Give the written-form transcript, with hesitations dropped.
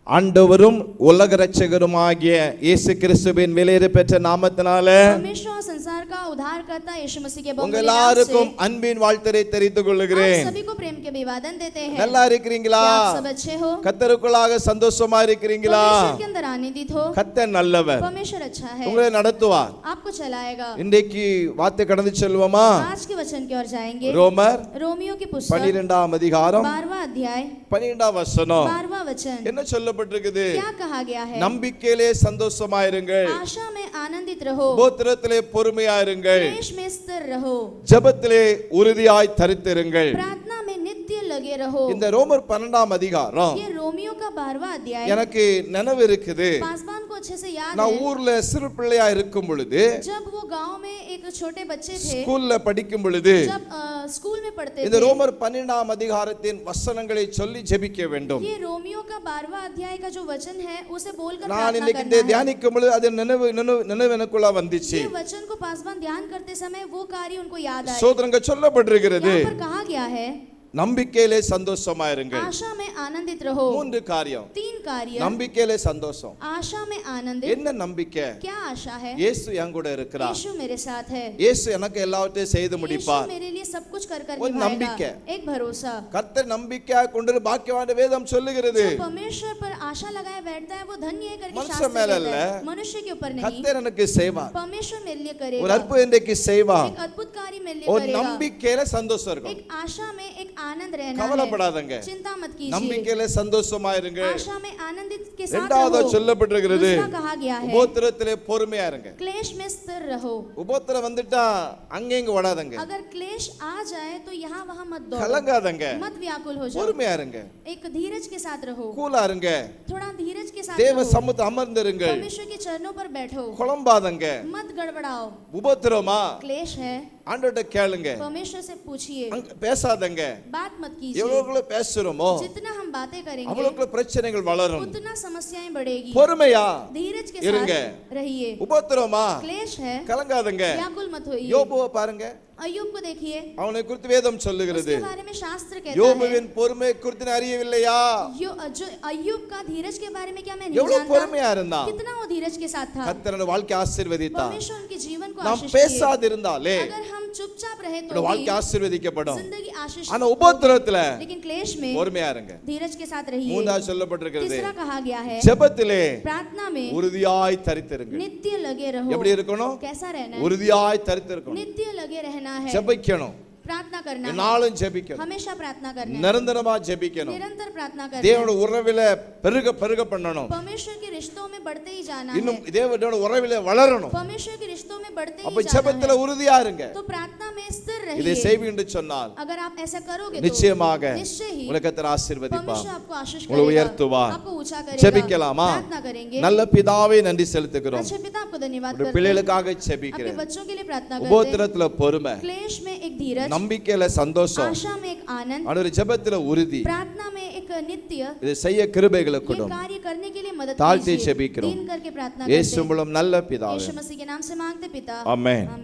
ஆண்டவரும் உலக இரட்சகருமாகிய இயேசு கிறிஸ்துவின் விலையேற பெற்ற நாமத்தினாலே परमेश्वर और संसार का उद्धारकर्ता यीशु मसीह के உங்க बहुमूल्य नाम எல்லாருக்கும் से அன்பின் வாழ்த்தரை தெரிவித்துக் आप கொள்கிறேன். सभी को प्रेम के अभिवादन देते हैं। நல்லா இருக்கிறீங்களா? क्या आप सब अच्छे हो? கர்த்தருக்குள்ளாக சந்தோஷமா இருக்கிறீங்களா? परमेश्वर के अंदर आनंदित हो? கர்த்தர் நல்லவர், परमेश्वर अच्छा है, உங்களை நடத்துவார். आपको चलाएगा। இன்றைக்கு வார்த்தை கடந்து செல்வோமா? आज के वचन की ओर जाएंगे। ரோமர் रोमियो की पुस्तक 12ஆம் அதிகாரம் 12वां अध्याय 12ஆம் வசனம் 12वां वचन என்ன சொல்லப்பட்டிருக்குது? क्या कहा गया है? நம்பிக்கையிலே சந்தோஷமாயிருங்கள், आशा में आनंदित रहो, உபத்திரத்திலே பொறுமையாயிருங்கள், क्लेश में स्थिर रहो, ஜெபத்திலே உறுதியாய் தரித்திருங்கள். प्रार्थना में नित्य लगे रहो। இந்த ரோமர் 12ஆம் அதிகாரம் ये रोमियो का 12वां अध्याय எனக்கு நினைவு இருக்குது. पासवान को अच्छे से याद நான் है। ஊர்ல சிறு பிள்ளையா இருக்கும் பொழுது, जब वो गांव में एक छोटे बच्चे थे, ஸ்கூல்ல படிக்கும் பொழுது जब स्कूल में पढ़ते இந்த थे, ரோமர் 12ஆம் அதிகாரத்தின் வசனங்களை சொல்லி ஜெபிக்க வேண்டும். ये रोमियो का 12वां अध्याय का जो वचन है उसे बोलकर நான் प्रार्थना இன்னைக்கு करना है। தியானிக்கும் பொழுது அது நினைவு எனக்குள்ள வந்துச்சு. ये वचन को पासवान ध्यान करते समय वो कार्य उनको याद आया। சோதரங்க சொல்லப்பட்டிருக்கிறது, यहाँ पर कहा गया है நம்பிக்கையிலே சந்தோஷமாயிருங்கள். आशा में आनंदित रहो। 3 காரியம். 3 कार्य, நம்பிக்கையிலே சந்தோஷம். आशा में आनंदित। என்ன நம்பிக்கை? क्या आशा है? இயேசு என் கூட இருக்கிறார், यीशु मेरे साथ है, இயேசு எனக்கு எல்லாவற்றையும் செய்து यीशु முடிப்பார். मेरे लिए सब कुछ कर ஒரு நம்பிக்கை. निभाएगा। एक भरोसा। கர்த்தர் நம்பிக்கையாக கொண்டு பாக்கியவான் வேதம் சொல்லுகிறது. जो परमेश्वर पर आशा लगाए बैठता है वो धन्य है करके मनुष्य शास्त्र மேல कहता அல்ல, है। मनुष्य के ऊपर नहीं, கர்த்தர் எனக்கு செய்வார். परमेश्वर मेरे लिए ஒரு करेगा। அற்புதம் இன்றைக்கு செய்வார். एक अद्भुत कार्य मेरे लिए ஒரு करेगा। நம்பிக்கையில சந்தோஷம் இருக்கும். एक आशा में एक आनंद रहना கவலைப்படாதங்க, है। चिंता मत कीजिए। நம்பிக்கையில சந்தோஷமாயிருங்க. आशा में आनंदित के साथ இரண்டாவது रहो। சொல்லப்பட்டிருக்கிறது, दूसरा कहा गया है உபத்திரத்திலே பொறுமையா இருங்க. क्लेश में स्थिर रहो। உபத்திரம் வந்துட்டா அங்க இங்க ஓடாதங்க, अगर क्लेश आ जाए तो यहाँ वहाँ मत दौड़ो, கலங்காதங்க, मत व्याकुल हो जाओ। பொறுமையா இருங்க, एक धीरज के साथ रहो, கூலா இருங்க, थोड़ा धीरज के साथ தேவ रहो। சமூகத்தில் அமர்ந்திருங்க, परमेश्वर के चरणों पर बैठो, குழம்பாதங்க. मत गड़बड़ाओ। உபத்திரமா क्लेश है, ஆண்டவர்ட்ட கேளுங்க, परमेश्वर से पूछिए, அங்க பேசாதங்க. बात मत कीजिए। எவ்வளவுக்குள்ள பேசுறோமோ जितना हम बातें करेंगे அவ்வளவுக்குள்ள பிரச்சனைகள் வளரும். उतना समस्याएं बढ़ेगी। பொறுமையா धीरज के இருங்க. साथ रहिए। உபத்திரமா क्लेश है, கலங்காதங்க. व्याकुल मत होइए। யோபுவை பாருங்க, अय्यूब को देखिए, அவனை குறித்து வேதம் சொல்லுகிறது. उसके बारे में शास्त्र कहता है, யோபுவின் பொறுமை குறித்து அறியவில்லையா? जो अय्यूब का धीरज के बारे में क्या मैं नहीं எவ்வளவு जानता? பொறுமையா இருந்தான். कितना वो धीरज के साथ था। கர்த்தர் வாழ்க்கை ஆசீர்வதித்தார். परमेश्वर उनके जीवन को நாம் आशीष दिए। பேசாதிருந்தாலே अगर हम चुपचाप रहे तो நம்முடைய வாழ்க்கை भी ஆசீர்வதிக்கப்படும். जिंदगी आशीष ஆனா உபத்திரத்துல लेकिन क्लेश में பொறுமையா இருங்க. धीरज के साथ रहिए। மூன்றாவது சொல்லப்பட்டிருக்கிறது, तीसरा कहा गया है ஜெபத்திலே प्रार्थना में உறுதியாய் தரித்திருங்க. नित्य लगे रहो। எப்படி இருக்கணும்? कैसा रहना है? உறுதியாய் தரித்திருக்கணும். नित्य लगे रहना है। ஜெபிக்கணும், प्रार्थना करना है, நாளும் ஜெபிக்கணும், हमेशा प्रार्थना करना है, நிரந்தரமா ஜெபிக்கணும். निरंतर प्रार्थना करना தேவனோட है। உறவில பெருக பண்ணணும். परमेश्वर के रिश्तों में बढ़ते ही जाना இன்னும் है। தேவனோட உறவில வளரணும். परमेश्वर के रिश्तों में बढ़ते அப்ப ही जाना ஜெபத்துல है। உறுதியா இருங்க. तो प्रार्थना में स्थिर இதை रहिए। செய்வீங்க என்று சொன்னால் अगर आप ऐसा करोगे तो நிச்சயமாக निश्चय ही உங்களை கர்த்தர் ஆசீர்வதிப்பார், परमेश्वर आपको आशीष உங்களை करेगा, உயர்த்துவார். आपको ऊंचा करेगा। ஜெபிக்கலாமா? प्रार्थना करेंगे। நல்ல பிதாவே நன்றி செலுத்துகிறோம். अच्छे पिता आपको धन्यवाद உங்களுடைய करते हैं। பிள்ளைகளுக்காக आपके ஜெபிக்கிறேன். बच्चों के लिए प्रार्थना करते हैं। உபத்திரத்துல பொறுமை, क्लेश में एक धीरज, நம்பிக்கையில சந்தோஷம், आशा में एक आनंद, ஆண்டவரே ஜெபத்துல உறுதி, प्रार्थना में एक नित्य, இதை செய்ய கிருபைகளை ये கொடும். कार्य करने के लिए मदद தாழ்த்தி कीजिए। ஜெபிக்கிறோம். दीन करके प्रार्थना இயேசு करते हैं। மூலம் நல்ல பிதாவே, यीशु मसीह के नाम से मांगते पिता, ஆமென். आमीन।